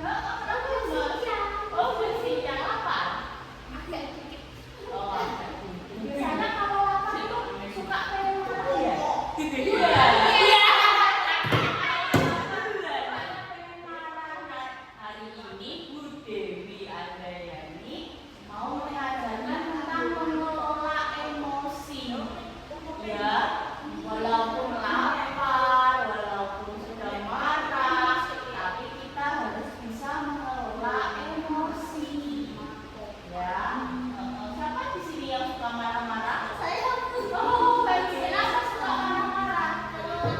Oh, udah siang lapar. Oh, biasanya kalau lapar itu suka pengen marah ya? Iya. Hari ini Bu Dewi Andayani mau mengajarkan tentang mengelola emosi. Ya, walaupun lapar, walaupun sedang marah, tapi kita harus bisa mengelola emosi. Ya, siapa di sini yang suka marah-marah? Oh, baik. Kenapa suka marah-marah? Oh,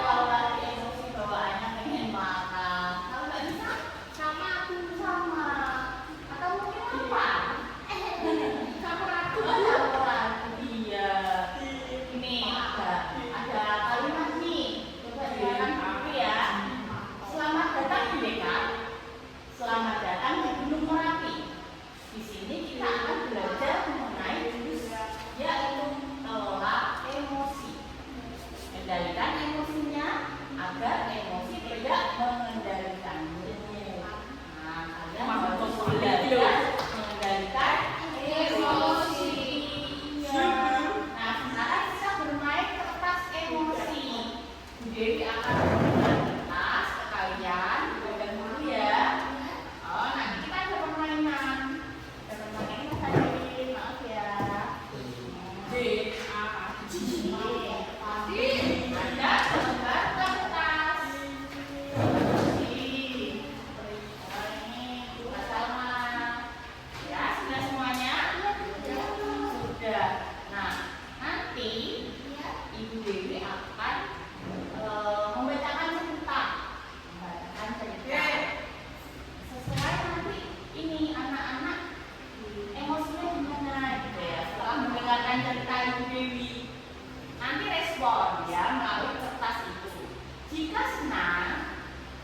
kalau lagi emosi bawaannya pengen marah. Kalau nggak bisa, sama. Atau mungkin apa? Campuran. Iya. Ini ada kalimat nih. Coba dengarkan dulu ya. Selamat datang di dekat. Selamat datang di Gunung Merapi. Di sini kita akan belajar mengenai jurus yaitu mengelola emosi. Kendalikan emosinya agar emosi tidak mengendalikanmu. Nah, kalian harus belajar mengendalikan emosinya. Nah, sekarang kita bermain kertas emosi. Bu Dewi akan memberikan kertas ke kalian. Pegang dulu ya. Oh, nanti kita ada permainan. Tadi, maaf ya. Anda sebentar kertas. Ini Mbak Salma. Ya, sudah semuanya? Sudah. Nah, nanti Ibu Dewi akan membacakan cerita. Sesuai nanti ini anak-anak emosinya gimana gitu ya. Setelah mendengarkan cerita Ibu Dewi, nanti respon ya melalui kertas itu. Jika senang,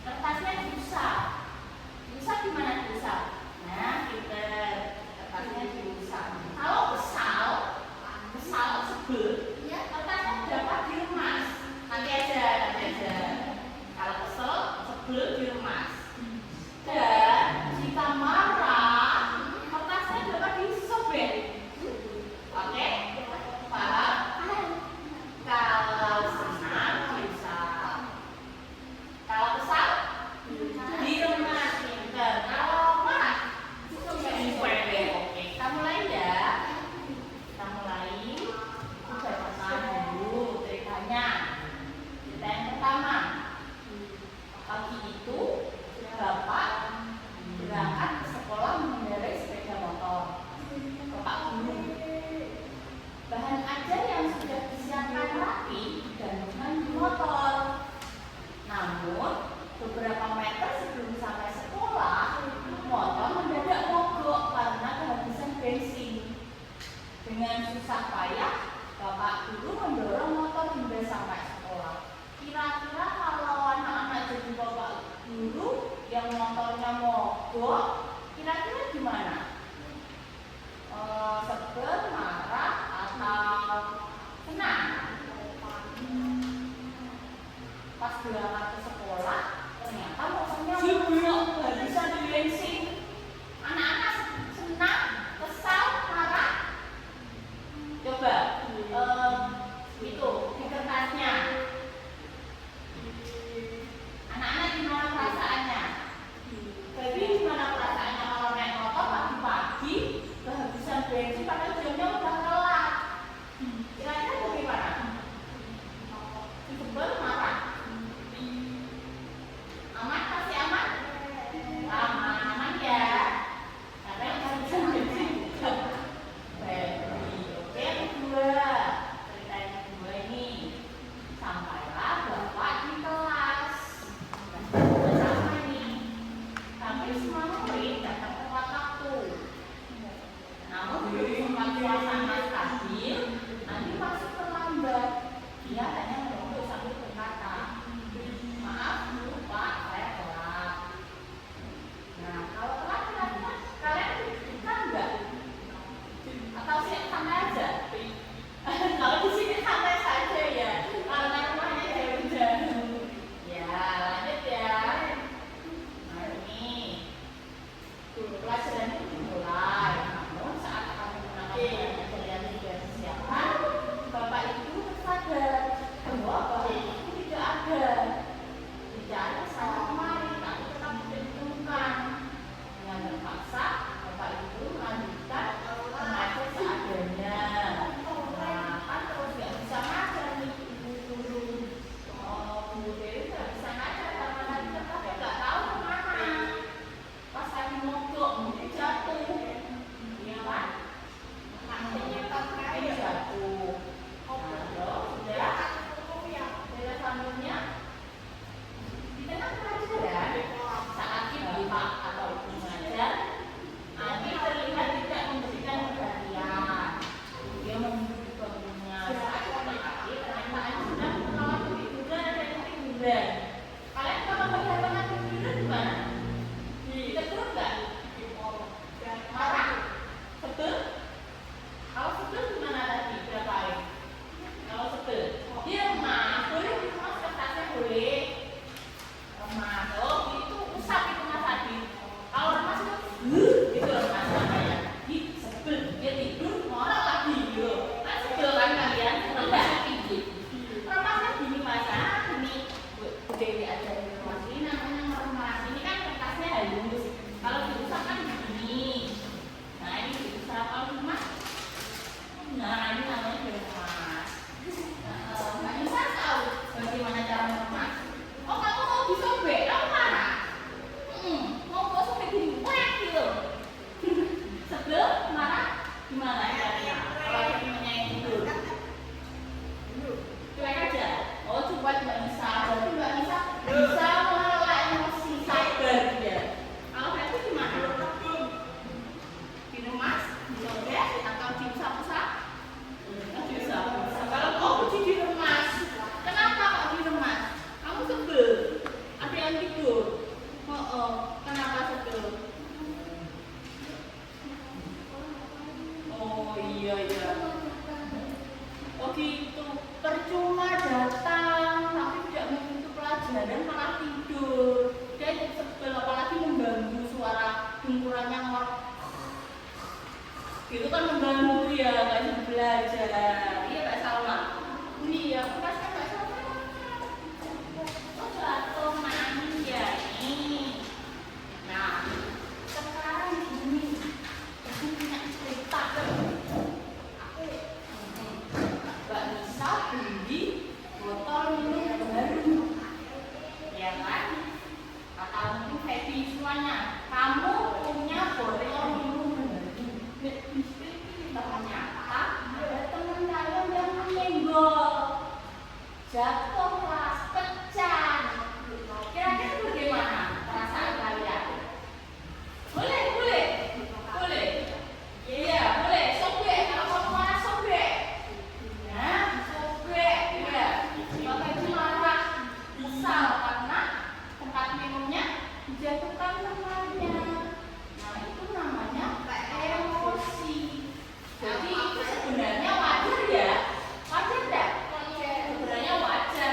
kertasnya diusap. Diusap gimana diusap? Nah, kita kertasnya diusap. Kalau kesal, sebel, kertasnya dapat diremas. Nanti aja. Kalau kesel, sebel diremas. Dan jika marah, kertasnya dapat disobek. Oke? Paham? Kalau senang bisa. Kalau kesal diremas. Pinter. Kalau marah disobek. Oke, kita mulai ya. Kita mulai. Bacakan dulu ceritanya. Cerita yang pertama. Pagi itu Bapak berangkat ke sekolah mengendarai sepeda motor. Bapak guru. Bahan ajar yang sudah disiapkan rapi digantungkan di motor. Namun, beberapa meter sebelum sampai sekolah, motor mendadak mogok karena kehabisan bensin. Dengan susah payah, Bapak guru mendorong motor hingga sampai sekolah. Kira-kira kalau anak-anak jadi Bapak guru yang motornya mogok, kira-kira gimana? Sebel, marah, atau senang? Pas berangkat ke sekolah, ternyata motornya mogok, kehabisan bensin. Anak-anak senang, kesal, marah? Coba itu di kertasnya. Anak-anak gimana perasaannya? Baby gimana perasaannya kalau naik motor pagi-pagi kehabisan bensin padahal jamnya udah telat? Kira-kira bagaimana? Sebel, marah? melihat anak tidur gimana? Betul nggak? Marah? Sebel? Kalau sebel gimana tadi? Berapa kali? Kalau sebel, dia lemah. Boleh dikemas kertasnya boleh. Lemah. Oh, itu usap itu mas tadi. Kalau lemas itu, itu lemas namanya. Sebel, dia tidur, ngorok lagi gitu. Kan sebel kan kalian? Lemasnya tinggi. Lemasnya gini mas, ini Bu Dewi ajarin lemas ini namanya meremas. Ini kan kertasnya halus. Kalau diusap kan begini. Nah ini diusap. Kalau lemas, nah ini namanya lemas. Nggak bisa tahu bagaimana cara meremas. Oh kamu mau disobek, kamu marah? Mau sobek gini, wah gitu. Sebel, marah, gimana ya? Kalau temennya yang tidur, cuek aja. Oh cuek nggak bisa, berarti nggak bisa mengelola emosi, sabar dia. Kalau happy gimana? Diremas, disobek, atau diusap-usap? Diusap-usap. Kalau kamu diremas, kenapa kok diremas? Kamu sebel, ada yang tidur. Kenapa sebel? Oh iya. Oh gitu, percuma datang tapi tidak mengikuti pelajaran malah tidur. Dia sebel apalagi mengganggu suara dengkurannya ngorok. Itu kan mengganggu ya, nggak bisa belajar. Iya Mbak Salma. Iya, kertasnya Mbak Salma. Oh jatuh manis ya ini. Nah, sekarang gini, aku punya cerita. Mbak Nisa beli botol minum baru, ya kan? Kata mungkin happy semuanya. Kamu punya botol minum baru. Ternyata ada teman kalian yang menyenggol, jatuh kelas, pecah. Kira-kira bagaimana perasaan kalian? Boleh. Iya, boleh. Sobek. Kalau kamu marah sobek. Nah, sobek. Iya. Bapak itu marah, kesal karena tempat minumnya dijatuhkan temannya. Nah, itu namanya emosi. Jadi itu sebenarnya wajar ya? Wajar enggak? Sebenarnya wajar.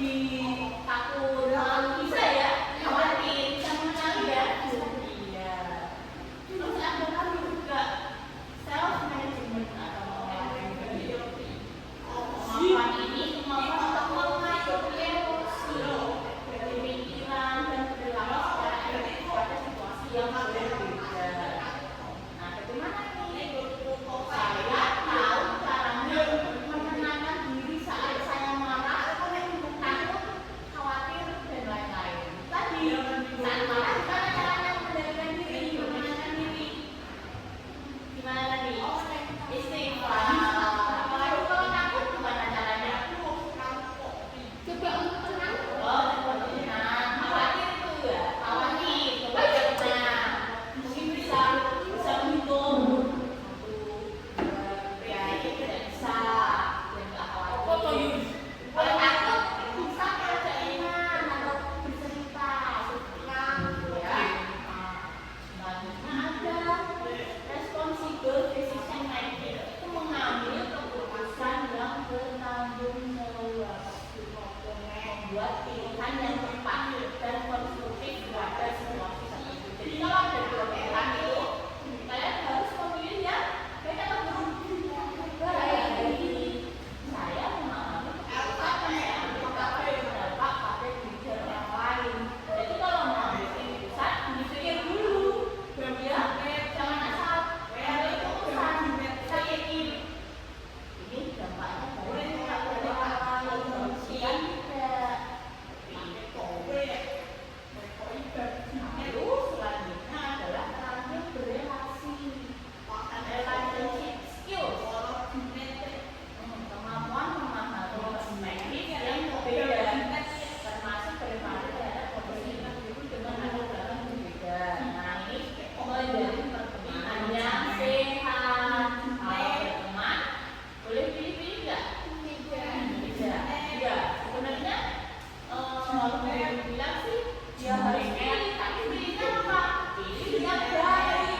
sedih, takut, malu, bisa ya, khawatir, bisa mengenali ya. Iya. Terus ada lagi juga self management atau kemampuan ini kemampuan untuk mengatur emosi, pemikiran dan perilaku secara efektif pada situasi yang berbeda. Nah, bagaimana nih? Saya tahu caranya menenangkan diri saat saya marah, takut, khawatir, dan lain-lain. Tadi saat marah gimana caranya mengendalikan diri, menenangkan diri? Gimana tadi? Istighfar. Lalu kalau takut gimana caranya? Coba untuk tenang. Oh, coba tenang. Khawatir itu ya, khawatir. Coba tenang. Mungkin bisa menghitung. Ya, tidak bisa. Dan nggak khawatir. Kalau takut bisa kerja ingat atau bercerita, ya. Selanjutnya ada responsible decision making, itu mengambil keputusan yang bertanggung jawab, membuat pilihan yang tepat dan konstruktif pada situasi tertentu. Jadi kalau ada dua pilihan itu, kalian harus memilih yang baik atau buruk. Baik. Saya memahami keputusan yang saya ambil karena berdampak pada diri orang lain. Jadi kalau mengambil keputusan, dipikir dulu. Ya, jangan asal ambil keputusan. Saya yakin ini dampaknya baik pada orang lain. Tidak. Lalu selanjutnya adalah terakhir berrelasi. Relationship skills. Kemampuan memahami perspektif yang berbeda, termasuk berempati terhadap kondisi individu dengan latar belakang berbeda. Nah, ini menjadi pertemanan yang sehat. Kalau berteman, boleh pilih-pilih nggak? Tidak. Iya. Sebenarnya kalau bilang sih, ya harus pilih. Tapi pilihnya apa? Pilih yang baik.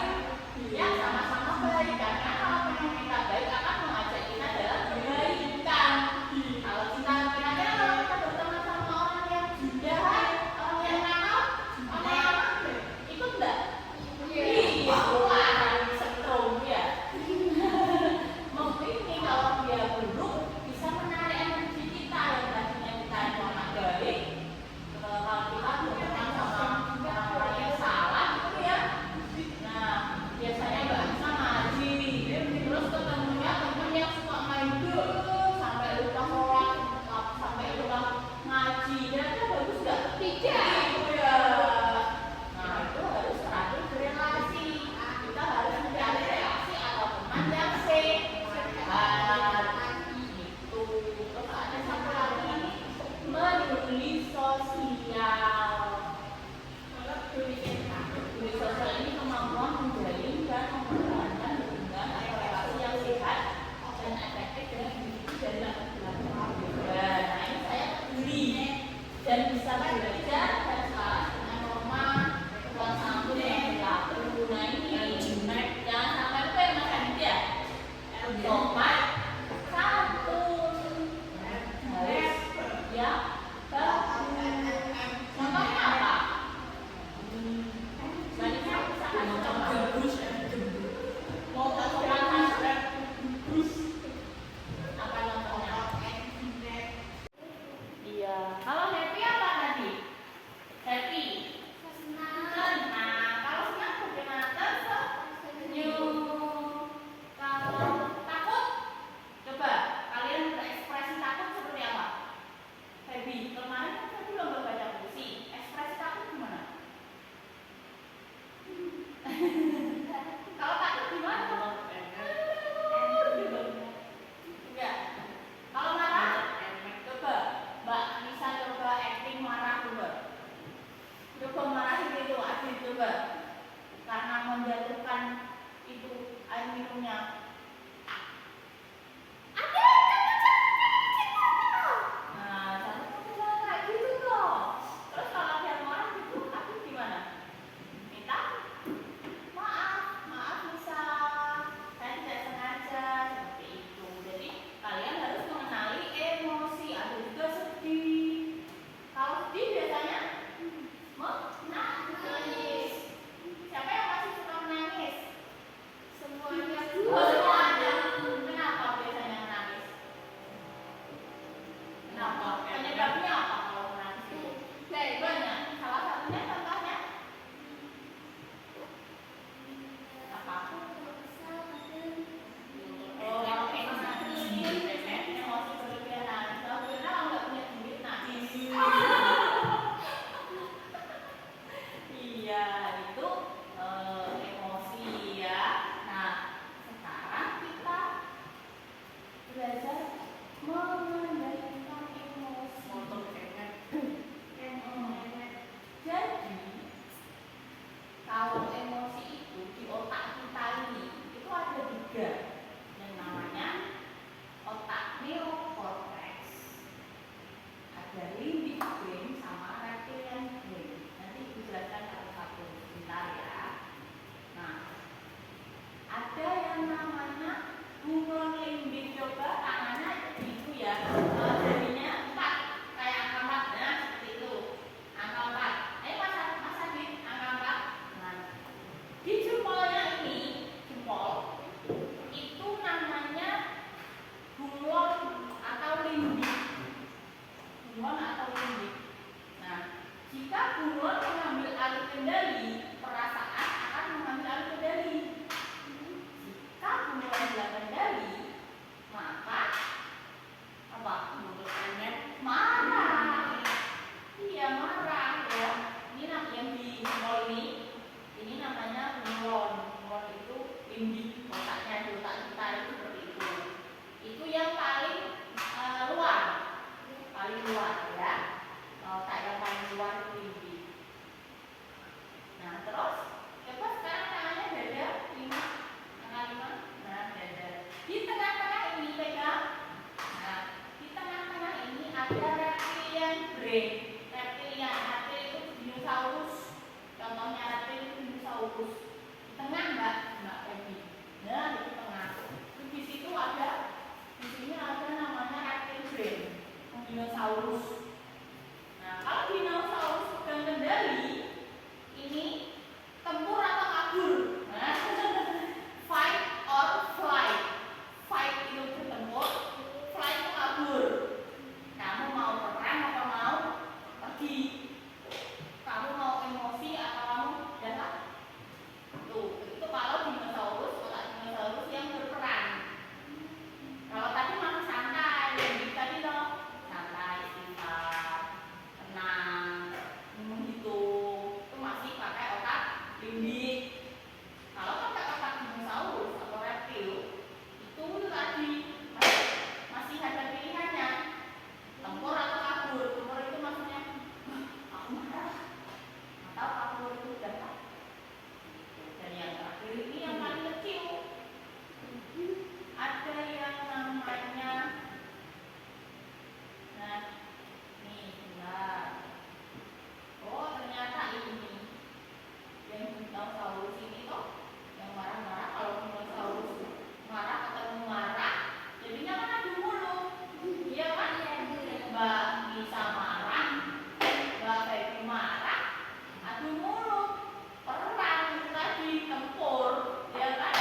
Yang sama-sama baik. Karena kalau memang kita baik akan mengajak kita dalam kebaikan. Kalau kita kira-kira kalau kita berteman sama orang yang jahat, orang yang nakal, orang yang ikut enggak? Iya, akan setrum ya. Mungkin kalau dia buruk bisa menarik energi kita yang tadinya kita itu anak baik. Kalau kita berteman sama orang yang salah gitu ya. Nah, biasanya nggak bisa ngaji. Terus ketemunya teman yang suka main game sampai lupa sholat, sampai lupa ngaji. Dan itu bagus nggak? Tidak. Ya. Nah, itu harus terakhir berrelasi. Kita harus mencari relasi atau teman yang sehat. Gitu. Terus ada satu lagi, menulis sosial. Menulis sosial ini kemampuan menjalin dan mempertahankan hubungan atau relasi yang sehat dan efektif dengan individu dari latar belakang berbeda. Nah, ini saya peduli dan bisa belajar dan salah dengan norma sopan santun yang berlaku. Nah, ini jangan sampai lupa ya Mas Adit ya. Sopan santun harus ya bagus. Contohnya apa? Selanjutnya bisa kasih contoh. Mau sopan santun apa contohnya? Iya. Kalau happy apa tadi? Happy. Senang. Kalau senang bagaimana? Tersenyum. Kalau takut, coba kalian berekspresi takut seperti apa? Happy. Kemarin kan saya belum baca puisi. Ekspresi takut gimana? Kalau takut gimana? Enggak. Kalau marah, coba Mbak Nisa coba acting marah coba. Coba marahin itu Adit coba. Karena menjatuhkan itu air minumnya. Nah, satu kayak gitu loh. Terus kalau dia marah gitu, Adit gimana? Minta maaf Nisa, saya tidak sengaja seperti itu. Jadi kalian harus mengenali emosi. Ada juga sedih, bunglon mengambil alih kendali, perasaan akan mengambil alih kendali. Jika bunglon hilang kendali, maka apa? Marah. Iya, marah ya. Ini yang di simbol ini namanya bunglon. Bunglon itu limbik, otaknya di otak kita itu seperti itu. Itu yang paling luar ya. Otak yang paling luar itu limbik. Nah, terus coba sekarang tangannya dada 5, tangan 5. Nah, dada. Di tengah-tengah ini pegang. Nah, di tengah-tengah ini ada reptilian brain. Reptil itu dinosaurus. Contohnya reptil itu dinosaurus. Di tengah Mbak Evi. Nah, di tengah. Di situ di sini ada namanya reptil brain. Dinosaurus. Nah, kalau dinosaurus pegang kendali, ini tempur atau kabur? Nah, fight or flight. Fight itu bertempur, flight itu kabur. Kamu mau perang atau mau pergi? Kamu mau emosi atau kamu jahat? Tuh, itu kalau dinosaurus, otak dinosaurus yang berperan. Kalau tadi masih santai, yang tadi loh, santai, istighfar, tenang, menghitung, itu masih pakai otak limbik. Kalau pakai otak dinosaurus atau reptil, itu tadi masih ada pilihannya, tempur atau kabur. Tempur itu maksudnya aku marah, atau kabur itu jahat. Dan yang terakhir ini yang paling kecil, ada yang namanya, nah nih benar. Oh, ternyata ini yang dinosaurus ini toh yang marah-marah. Kalau dinosaurus marah ketemu marah, jadinya kan adu mulut. Iya kan? Mbak bisa marah, Mbak Feby marah, adu mulut, perang itu tadi, tempur, ya kan?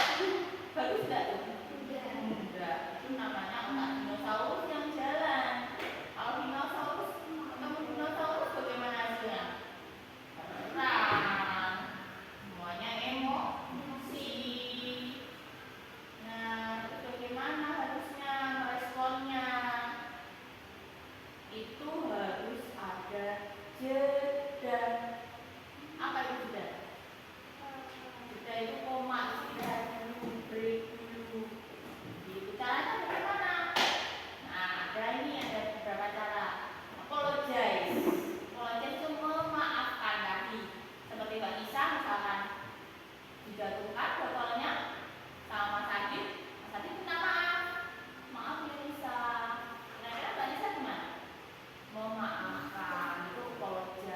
Bagus tidak tuh? Enggak. Itu namanya otak dinosaurus yang jalan. Kalau dinosaurus ketemu dinosaurus bagaimana hasilnya? Perang, semuanya emosi. Nah, itu bagaimana harusnya meresponnya? Itu harus ada jeda. Apa itu jeda? Jeda itu koma, istirahat dulu, break dulu. Gitu. Caranya bagaimana? Nah, ada beberapa cara. Apologize. Apologize itu memaafkan tadi. Seperti Mbak Nisa misalkan dijatuhkan botolnya sama Mas Adit. Mas Adit minta maaf. Maaf ya Nisa. Kira-kira Mbak Nisa gimana? Memaafkan itu apologize.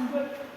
sambut